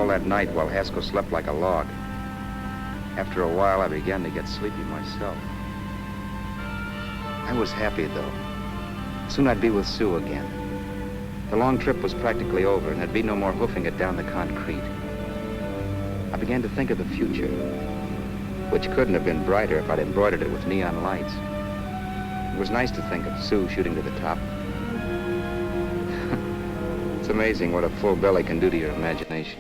all that night while Haskell slept like a log. After a while, I began to get sleepy myself. I was happy, though. Soon I'd be with Sue again. The long trip was practically over, and there'd be no more hoofing it down the concrete. I began to think of the future, which couldn't have been brighter if I'd embroidered it with neon lights. It was nice to think of Sue shooting to the top. It's amazing what a full belly can do to your imagination.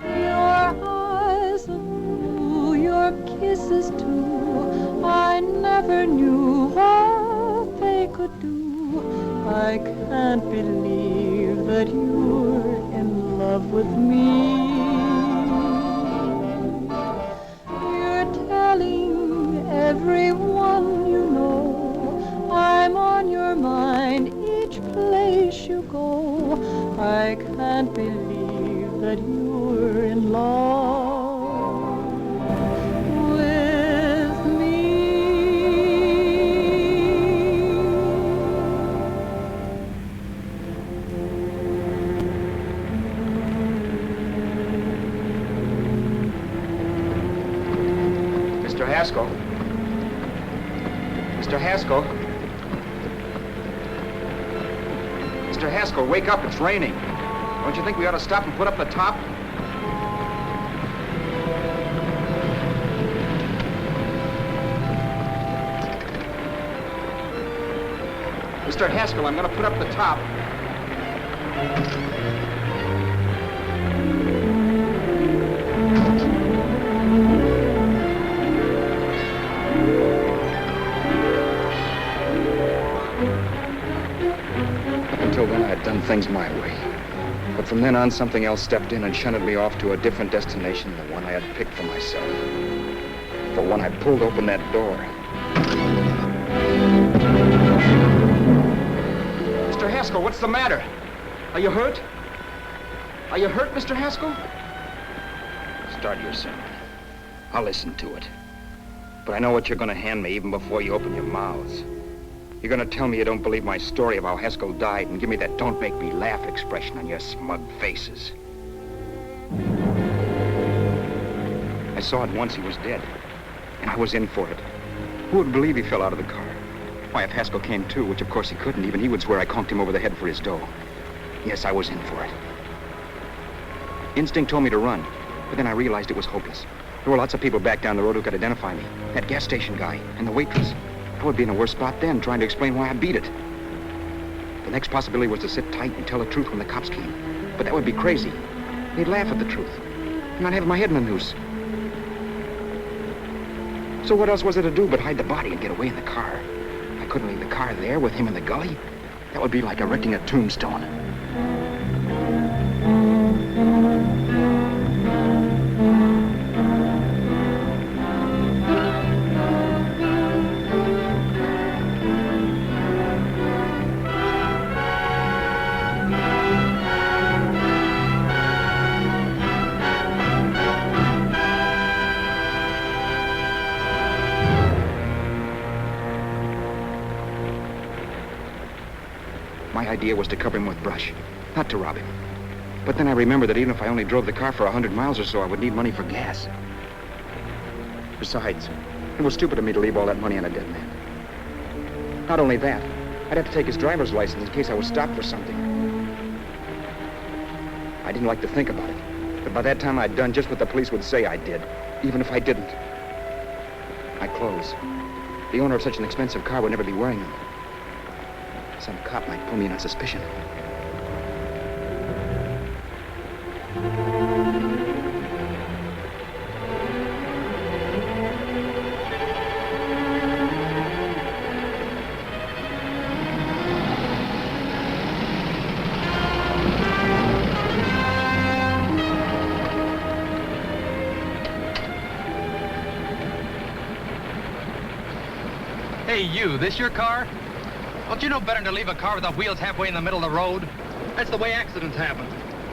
Your eyes are blue, your kisses too. I never knew what they could do. I can't believe that you're in love with me. You're telling everyone you know I'm on your mind each place you go. I can't believe that you're in love with me. Mr. Haskell? Mr. Haskell? Mr. Haskell, wake up, it's raining. Don't you think we ought to stop and put up the top? Mr. Haskell, I'm gonna put up the top. Until then, I had done things my way. But from then on, something else stepped in and shunted me off to a different destination than the one I had picked for myself. For when I pulled open that door. Mr. Haskell, what's the matter? Are you hurt? Are you hurt, Mr. Haskell? Start your sermon. I'll listen to it. But I know what you're gonna hand me even before you open your mouths. You're gonna tell me you don't believe my story of how Haskell died and give me that don't make me laugh expression on your smug faces. I saw at once he was dead, and I was in for it. Who would believe he fell out of the car? Why, if Haskell came too, which of course he couldn't, even he would swear I conked him over the head for his dough. Yes, I was in for it. Instinct told me to run, but then I realized it was hopeless. There were lots of people back down the road who could identify me. That gas station guy and the waitress. I would be in a worse spot then, trying to explain why I beat it. The next possibility was to sit tight and tell the truth when the cops came. But that would be crazy. They'd laugh at the truth. And I'd have my head in a noose. So what else was there to do but hide the body and get away in the car? I couldn't leave the car there with him in the gully. That would be like erecting a tombstone. My idea was to cover him with brush, not to rob him. But then I remembered that even if I only drove the car for 100 miles or so, I would need money for gas. Besides, it was stupid of me to leave all that money on a dead man. Not only that, I'd have to take his driver's license in case I was stopped for something. I didn't like to think about it, but by that time I'd done just what the police would say I did, even if I didn't. My clothes. The owner of such an expensive car would never be wearing them. Some cop might pull me in on suspicion. Hey, you, this your car? Don't you know better than to leave a car with the wheels halfway in the middle of the road? That's the way accidents happen.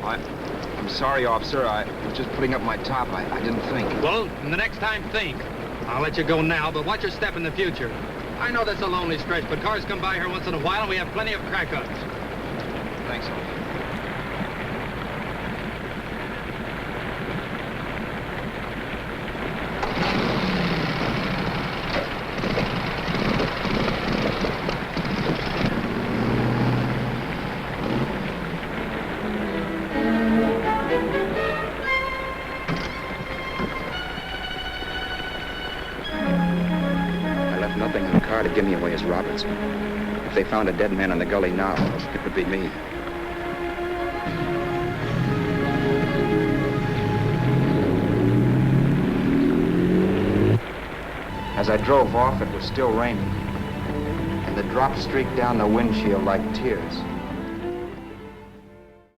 I'm sorry, officer. I was just putting up my top. I didn't think. Well, the next time, think. I'll let you go now, but watch your step in the future. I know that's a lonely stretch, but cars come by here once in a while, and we have plenty of crack-ups. Thanks, officer. car to give me away as Roberts. If they found a dead man in the gully now, it would be me. As I drove off, it was still raining, and the drops streaked down the windshield like tears.